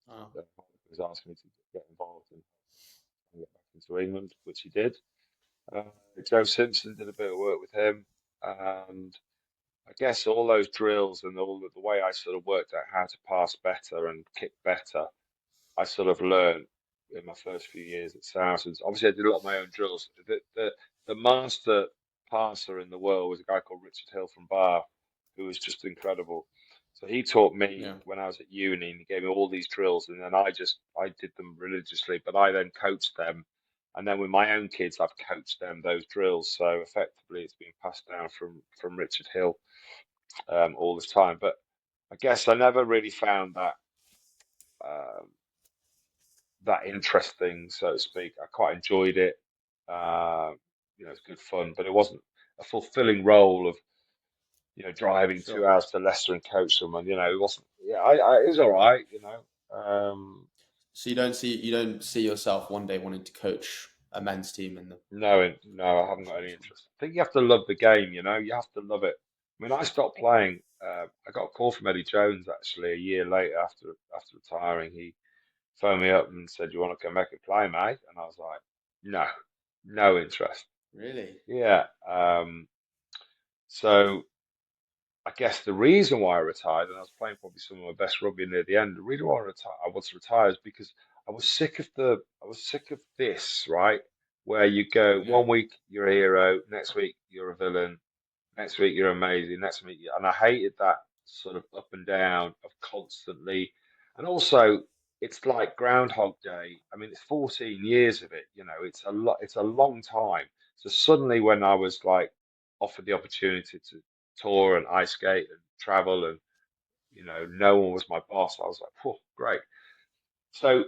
Oh, He was asking me to get involved and get back into England, which he did. Uh, Joe Simpson did a bit of work with him, and I guess all those drills and all the way I sort of worked out how to pass better and kick better, I sort of learned in my first few years at Saracens. Obviously, I did a lot of my own drills. The master passer in the world was a guy called Richard Hill from Bath, who was just incredible. So he taught me yeah, when I was at uni, and he gave me all these drills, and then I did them religiously, but I then coached them. And then with my own kids, I've coached them those drills. So effectively, it's been passed down from Richard Hill all this time. But I guess I never really found um, that interesting, so to speak. I quite enjoyed it. Uh, it's good fun, but it wasn't a fulfilling role of driving sure. 2 hours to Leicester and coach someone. It wasn't. Yeah, it was all right. So you don't see yourself one day wanting to coach a men's team in the No, no, I haven't got any professional team? interest. I think you have to love the game. You have to love it. I mean, I stopped playing. I got a call from Eddie Jones actually a year later after retiring. He phoned me up and said, "You want to come back and play, mate?" And I was like, "No, no interest." Really? Yeah. So I guess the reason why I retired, and I was playing probably some of my best rugby near the end, the reason why I wanted to retire is because I was sick of this, right? Where you go Yeah. one week you're a hero, next week you're a villain, next week you're amazing, next week, and I hated that sort of up and down of constantly. And also, it's like Groundhog Day. I mean, it's 14 years of it. It's a lot. It's a long time. So suddenly, when I was like offered the opportunity to tour and ice skate and travel, and no one was my boss, I was like, "Whew, great." So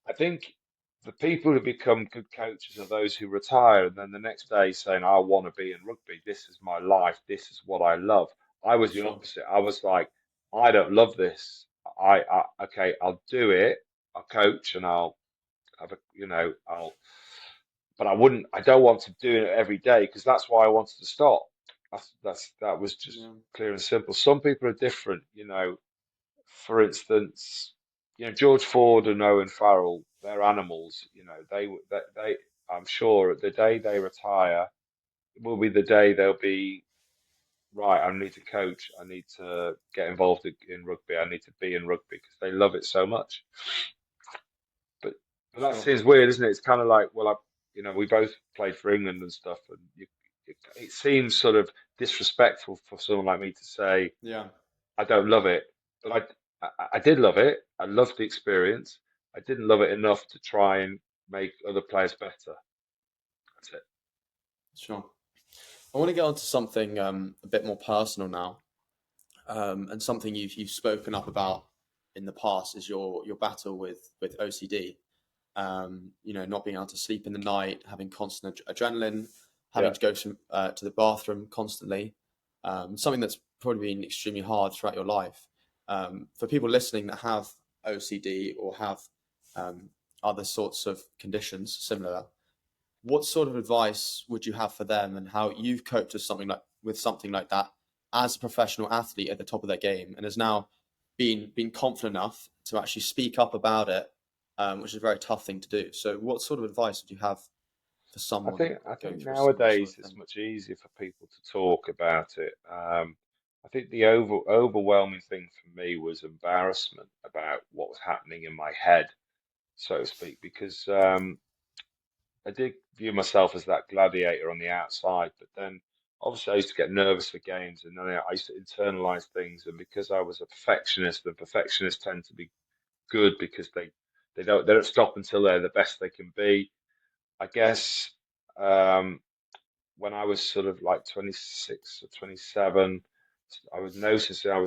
I think the people who become good coaches are those who retire and then the next day saying, I want to be in rugby. This is my life. This is what I love. I was the Sure. opposite. I was like, I don't love this. Okay, I'll do it. I'll coach and I'll have but I don't want to do it every day because that's why I wanted to stop. That was just Yeah. clear and simple. Some people are different, for instance, George Ford and Owen Farrell, they're animals. I'm sure the day they retire will be the day they'll be right. I need to coach. I need to get involved in rugby. I need to be in rugby because they love it so much. But but that Sure. seems weird, isn't it? It's kind of like, well, we both played for England and stuff, and it seems sort of disrespectful for someone like me to say Yeah. I don't love it, but I did love it. I loved the experience. I didn't love it enough to try and make other players better. That's it. Sure. I want to get on to something a bit more personal now, and something you've spoken up about in the past is your battle with OCD. Not being able to sleep in the night, having constant adrenaline, having Yeah. to go to the bathroom constantly. Something that's probably been extremely hard throughout your life. For people listening that have OCD or have other sorts of conditions similar, what sort of advice would you have for them, and how you've coped with something like that as a professional athlete at the top of their game, and has now been confident enough to actually speak up about it, which is a very tough thing to do. So, what sort of advice would you have for I someone think I going think through a similar sort nowadays of it's thing? much easier for people to talk about it. I think the overwhelming thing for me was embarrassment about what was happening in my head, so to speak, because I did view myself as that gladiator on the outside, but then obviously I used to get nervous for games, and then I used to internalize things, and because I was a perfectionist, and perfectionists tend to be good because they don't stop until they're the best they can be. I guess um, when I was sort of like 26 or 27, I was noticing I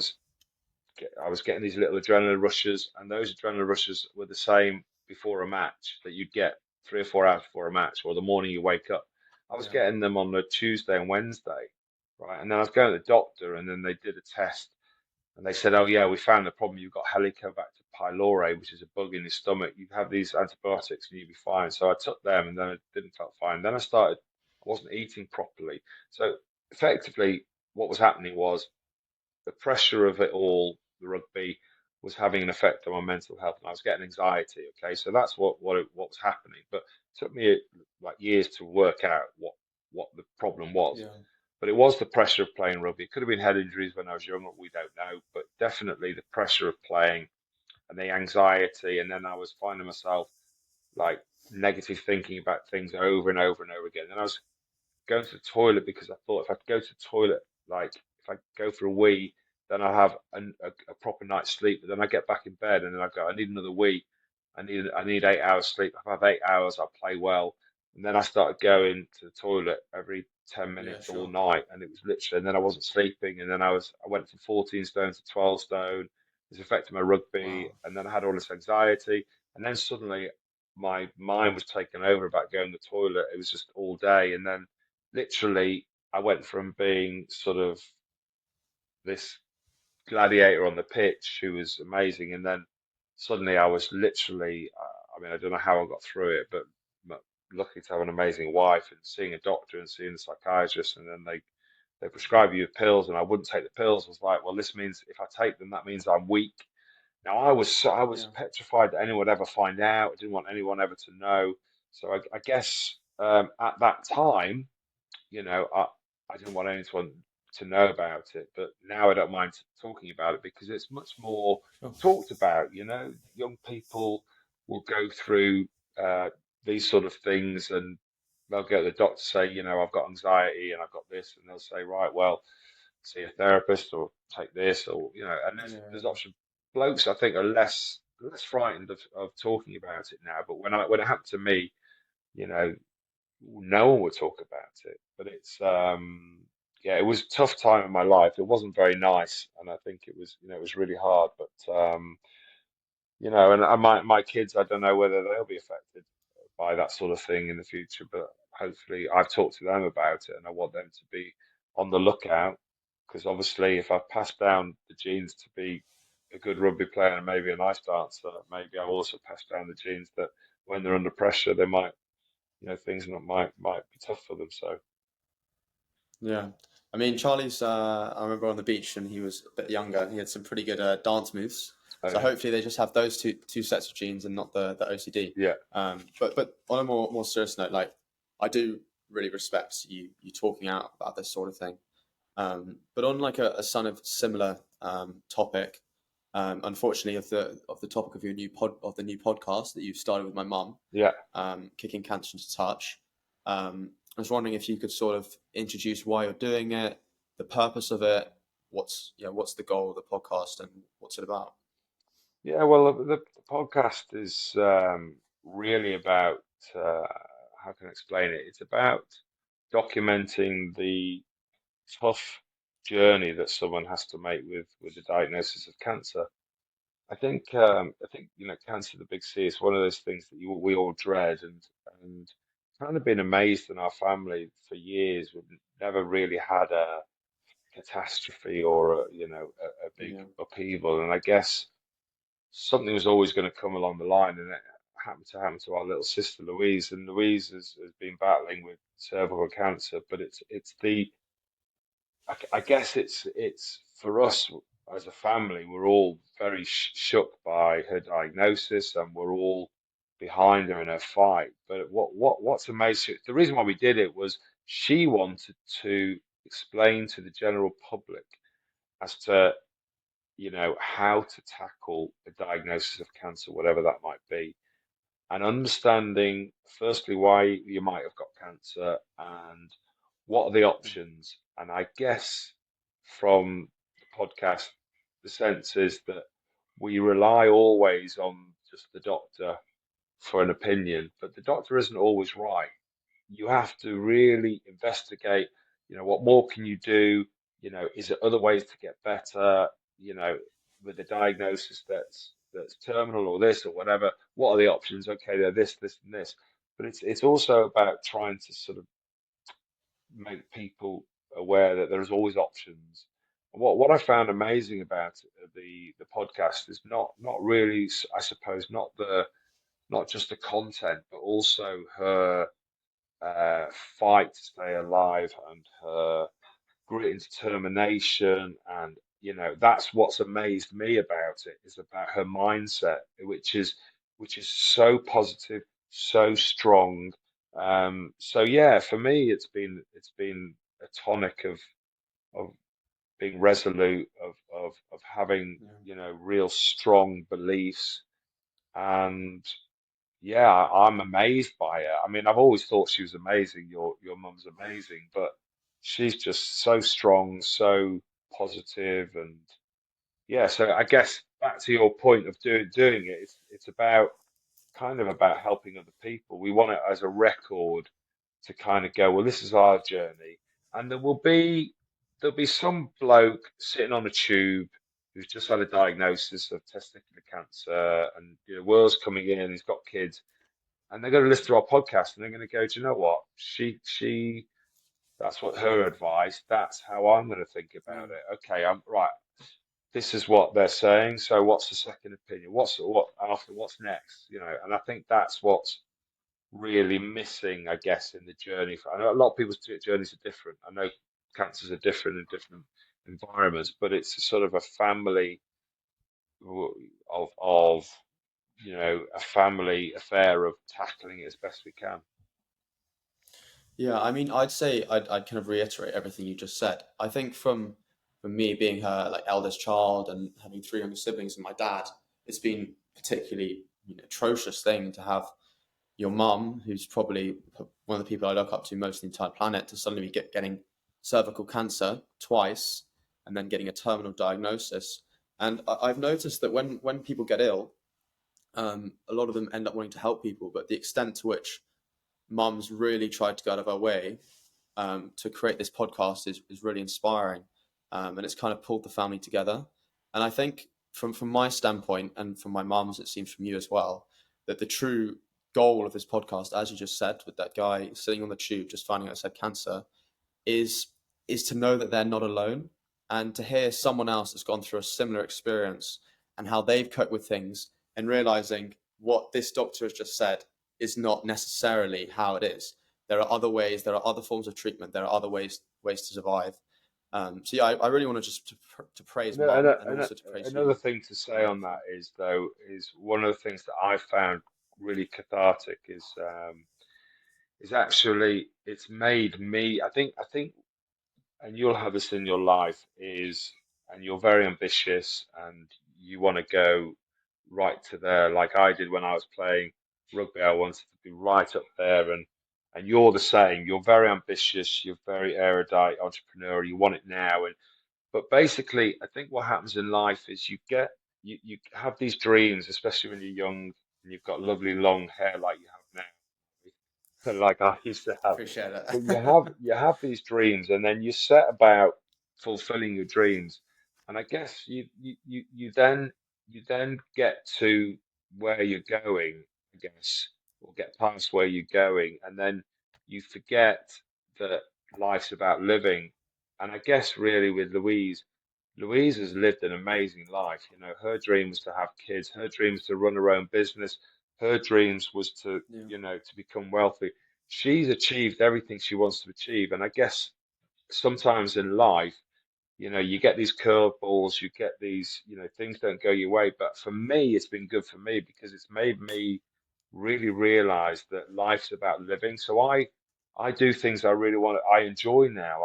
was getting these little adrenaline rushes, and those adrenaline rushes were the same before a match that you'd get 3 or 4 hours before a match, or the morning you wake up. I was Yeah, getting them on a Tuesday and Wednesday, right? And then I was going to the doctor, and then they did a test, and they said, "Oh yeah, we found the problem. You've got Helicobacter pylori, which is a bug in your stomach. You have these antibiotics, and you'll be fine." So I took them, and then I didn't feel fine. Then I wasn't eating properly. So effectively, what was happening was the pressure of it all, the rugby, was having an effect on my mental health, and I was getting anxiety. Okay, so that's what was happening. But it took me like years to work out what the problem was. yeah, But it was the pressure of playing rugby. It could have been head injuries when I was younger, we don't know, but definitely the pressure of playing and the anxiety. And then I was finding myself like negative thinking about things over and over and over again. And I was going to the toilet because I thought if I go to the toilet, like if I go for a wee, then I'll have a proper night's sleep. But then I get back in bed and then I go, I need another wee. I need 8 hours sleep. If I have 8 hours, I'll play well. And then I started going to the toilet every 10 yeah, minutes all sure. night, and it was literally. And then I wasn't sleeping, and then I went from 14 stone to 12 stone. It was affecting my rugby, Wow. and then I had all this anxiety, and then suddenly my mind was taken over about going to the toilet. It was just all day, and then literally I went from being sort of this gladiator on the pitch who was amazing, and then suddenly I was literally, I mean, I don't know how I got through it, but lucky to have an amazing wife and seeing a doctor and seeing a psychiatrist, and then they prescribe you pills, and I wouldn't take the pills. I was like, well, this means if I take them, that means I'm weak. Now I was Yeah, petrified that anyone would ever find out. I didn't want anyone ever to know. So I guess at that time, I didn't want anyone to know about it, but now I don't mind talking about it because it's much more sure. talked about. Young people will go through uh, these sort of things, and they'll go to the doctor say, I've got anxiety and I've got this, and they'll say, right, well, see a therapist or take this, or and there's Yeah, option. Blokes, I think, are less frightened of talking about it now, but when it happened to me, you know no one would talk about it. But yeah, it was a tough time in my life. It wasn't very nice, and I think it was really hard. But and my kids, I don't know whether they'll be affected by that sort of thing in the future, but hopefully I've talked to them about it, and I want them to be on the lookout because obviously if I pass down the genes to be a good rugby player and maybe a nice dancer, maybe I'll also pass down the genes that when they're under pressure, they might things might be tough for them. So, yeah. I mean, Charlie's. I remember on the beach, and he was a bit younger, and he had some pretty good dance moves. oh So yeah, hopefully they just have those two sets of genes and not the OCD. yeah, But on a more serious note, like, I do really respect you talking out about this sort of thing. But on like a son of similar topic, unfortunately of the topic of the new podcast that you've started with my mum, yeah, kicking cancer into touch. I was wondering if you could sort of introduce why you're doing it, the purpose of it, what's the goal of the podcast, and what's it about? yeah. Well, the podcast is really about how can I explain it? It's about documenting the tough journey that someone has to make with the diagnosis of cancer. I think cancer, the big C, is one of those things that we all dread, and kind of been amazed in our family for years. We've never really had a catastrophe or a big Yeah. upheaval, and I guess something was always going to come along the line, and it happened to happen to our little sister Louise, and Louise has been battling with cervical cancer, but I guess it's for us as a family, we're all very shook by her diagnosis, and we're all behind her in her fight. But what's amazing, the reason why we did it was she wanted to explain to the general public as to how to tackle a diagnosis of cancer, whatever that might be, and understanding firstly why you might have got cancer and what are the options. And I guess from the podcast, the sense is that we rely always on just the doctor for an opinion, but the doctor isn't always right. You have to really investigate, what more can you do? Is there other ways to get better? You know, with a diagnosis that's terminal or this or whatever, what are the options? Okay, they're this, and this. But it's also about trying to sort of make people aware that there's always options. What I found amazing about the podcast is not really, I suppose, not just the content, but also her fight to stay alive and her grit and determination. And that's what's amazed me about it, is about her mindset, which is so positive, so strong. So yeah, for me it's been a tonic of being resolute, of having Yeah. real strong beliefs. And yeah, I'm amazed by her. I mean, I've always thought she was amazing. Your mum's amazing, but she's just so strong, so positive, and yeah. So I guess back to your point of doing it, it's about kind of about helping other people. We want it as a record to kind of go, well, this is our journey, and there'll be some bloke sitting on a tube who's just had a diagnosis of testicular cancer, and world's coming in, he's got kids, and they're going to listen to our podcast and they're going to go, do you know what? That's what her advice. That's how I'm going to think about Yeah. it. Okay, I'm right. This is what they're saying. So what's the second opinion? What after? What's next? And I think that's what's really missing, I guess, in the journey. I know a lot of people's journeys are different. I know cancers are different in different environments, but it's a sort of a family of a family affair of tackling it as best we can. Yeah, I mean, I'd kind of reiterate everything you just said. I think from me being her like eldest child and having three younger siblings and my dad, it's been particularly atrocious thing to have your mum, who's probably one of the people I look up to most on the entire planet, to suddenly be getting cervical cancer twice and then getting a terminal diagnosis. And I've noticed that when people get ill, a lot of them end up wanting to help people, but the extent to which mums really tried to go out of her way to create this podcast is really inspiring. And it's kind of pulled the family together. And I think from my standpoint and from my mum's, it seems from you as well, that the true goal of this podcast, as you just said, with that guy sitting on the tube just finding out he had cancer, is is to know that they're not alone and to hear someone else that's gone through a similar experience and how they've coped with things and realizing what this doctor has just said is not necessarily how it is. There are other ways, there are other forms of treatment, there are other ways to survive. So yeah, I really want to just to praise And, and, mum and and also to praise another you thing to say on that is, though, is one of the things that I found really cathartic is actually it's made me. I think, and you'll have this in your life and you're very ambitious and you want to go right to there, like I did when I was playing rugby. I wanted to be right up there, and you're the same. You're very ambitious. You're very erudite, entrepreneur. You want it now, and but basically, I think what happens in life is you have these dreams, especially when you're young and you've got lovely long hair like you have now. like I used to have. Appreciate But it. you have these dreams, and then you set about fulfilling your dreams. And I guess you then get to where you're going, I guess, or get past where you're going, and then you forget that life's about living. And I guess really with Louise, Louise has lived an amazing life. You know, her dream was to have kids, her dream was to run her own business, her dreams was to, Yeah. you know, to become wealthy. She's achieved everything she wants to achieve. And I guess sometimes in life, you know, you get these curveballs, you get these, you know, things don't go your way. But for me, it's been good for me because it's made me really realize that life's about living. So I do things I really want I enjoy now.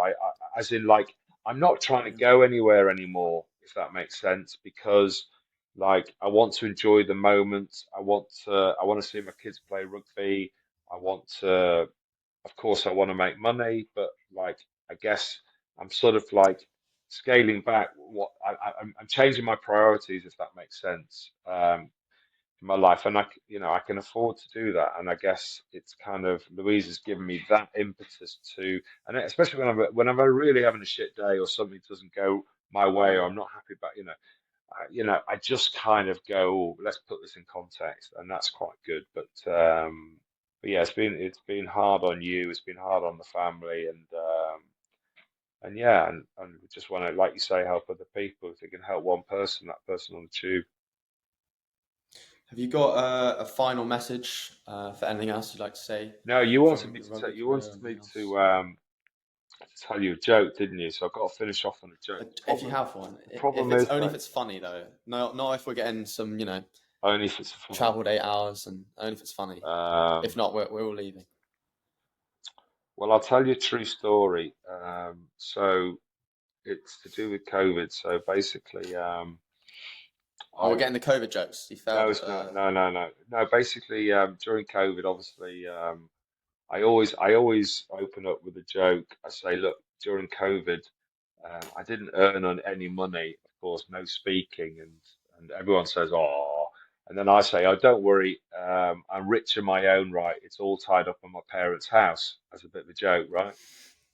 As in like, I'm not trying to Yeah. go anywhere anymore, if that makes sense, because like I want to enjoy the moment. I want to see my kids play rugby. I want to, of course, I want to make money, but like, I guess I'm sort of like scaling back I'm changing my priorities, if that makes sense, in my life. And you know, I can afford to do that. And I guess it's kind of Louise has given me that impetus to, and especially when I'm really having a shit day or something doesn't go my way or Mm. I'm not happy about, you know, I just kind of go, oh, let's put this in context, and that's quite good. But yeah, it's been hard on you, it's been hard on the family, and yeah, and we just want to, like you say, help other people. If they can help one person, that person on the tube. Have you got a final message for anything else you'd like to say No, from your rugby you career or wanted me anything else? to tell you a joke, didn't you? So I've got to finish off on a joke. If you have one, The if problem it's is only if that it's funny though. No, not if we're getting some, only if it's funny. traveled 8 hours, and only if it's funny. If Um, not, we're all leaving. well, I'll tell you a true story. So it's to do with COVID. So basically, Oh, we're I getting the COVID jokes. You no, failed. it's not. No. Basically, during COVID, obviously, I always open up with a joke. I say, look, during COVID, I didn't earn on any money, of course, no speaking, and everyone says, oh, and then I say, oh, don't worry, I'm rich in my own right. It's all tied up in my parents' house, as a bit of a joke, right?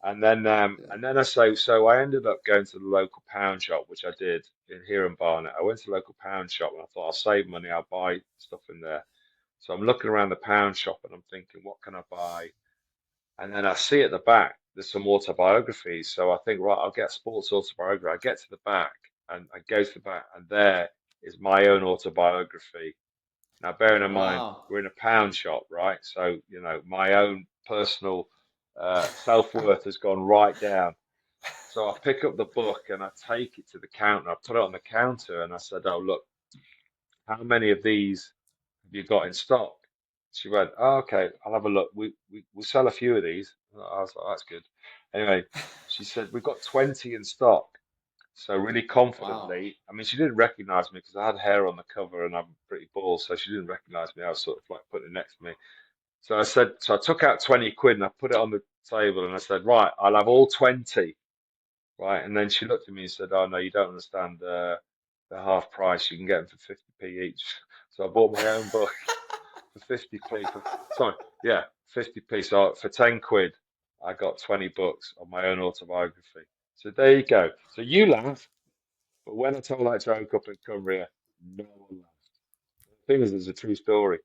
Yeah. And then I say, so I ended up going to the local pound shop, which I did in here in Barnet. I went to the local pound shop and I thought I'll save money, I'll buy stuff in there. So I'm looking around the pound shop and I'm thinking, what can I buy? And then I see at the back there's some autobiographies. So I think, right, I'll get a sports autobiography. I get to the back and I go to the back, and there is my own autobiography. Now, bearing in mind, Wow. we're in a pound shop, right? So, you know, my own personal self-worth has gone right down. So I pick up the book and I take it to the counter. I put it on the counter and I said, oh, look, how many of these have you got in stock? She went, oh, okay, I'll have a look. We sell a few of these. I was like, that's good. Anyway, she said, we've got 20 in stock. So really Wow. confidently, I mean, she didn't recognize me because I had hair on the cover and I'm pretty bald, so she didn't recognize me. I was sort of like putting it next to me. So I said, so I took out 20 quid and I put it on the table and I said, right, I'll have all 20. Right. And then she looked at me and said, oh, no, you don't understand the half price. You can get them for 50p each. So I bought my own book for 50p. Sorry, yeah, 50p. So for 10 quid, I got 20 books on my own autobiography. So there you go. So you laugh, but when I told that joke up in Cumbria, no one laughed. The thing is, it's a true story.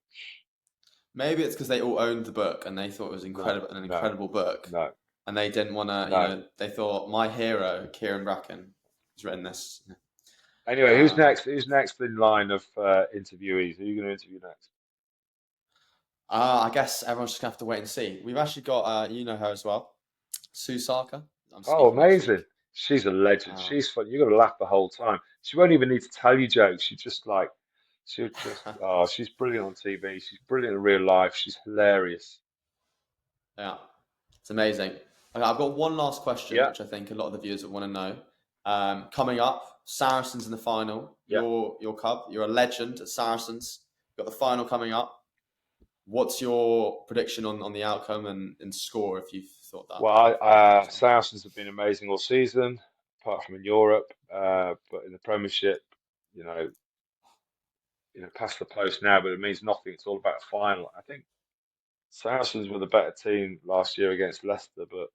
Maybe it's because they all owned the book and they thought it was No, an no, incredible book, no, and they didn't want to. no. They thought my hero, Kyran Bracken, has written this. Anyway, who's Um, next? Who's next in line of interviewees? Who are you going to interview next? I guess everyone's just gonna have to wait and see. We've actually got, you know her as well, Sue Sarker. I'm Oh, speaking next amazing. week. She's a legend. Um, She's fun. You're gonna laugh the whole time. She won't even need to tell you jokes. She just like she'll just oh, she's brilliant on TV. She's brilliant in real life. She's hilarious. yeah, it's amazing. Okay, I've got one last question, Yeah, which I think a lot of the viewers would want to know. Coming up, Saracens in the final. yeah. Your Cub. You're a legend at Saracens. You've got the final coming up. What's your prediction on the outcome and score, if you've thought that Well, as well? Saracens have been amazing all season, apart from in Europe. But in the Premiership, you know, past the post now, but it means nothing. It's all about a final. I think Saracens were the better team last year against Leicester, but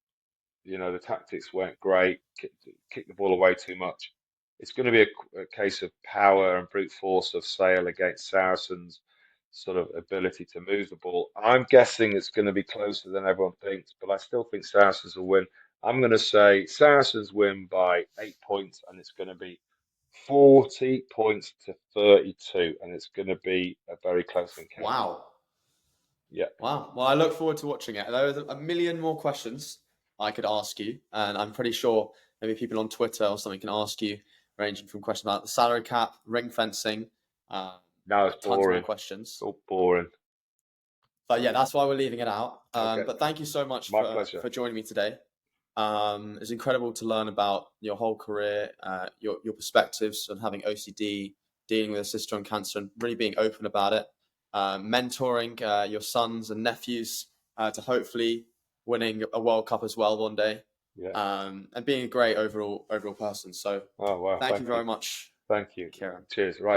the tactics weren't great. Kicked the ball away too much. It's going to be a case of power and brute force of Sale against Saracens' sort of ability to move the ball. I'm guessing it's going to be closer than everyone thinks, but I still think Saracens will win. I'm going to say Saracens win by 8 points, and it's going to be 40 points to 32, and it's going to be a very close encounter. Wow. Yeah. Wow. Well, I look forward to watching it. There are a million more questions I could ask you, and I'm pretty sure maybe people on Twitter or something can ask you, ranging from questions about the salary cap, ring fencing, Now it's tons more boring. questions. It's all boring. But yeah, that's why we're leaving it out. Okay. But thank you so much My pleasure. for joining me today. It's incredible to learn about your whole career, your perspectives on having OCD, dealing with a sister on cancer, and really being open about it. Mentoring your sons and nephews to hopefully winning a World Cup as well one day. Yeah. And being a great overall person. So Oh, wow. thank you very much, Thank you. Kyran. Cheers. Right.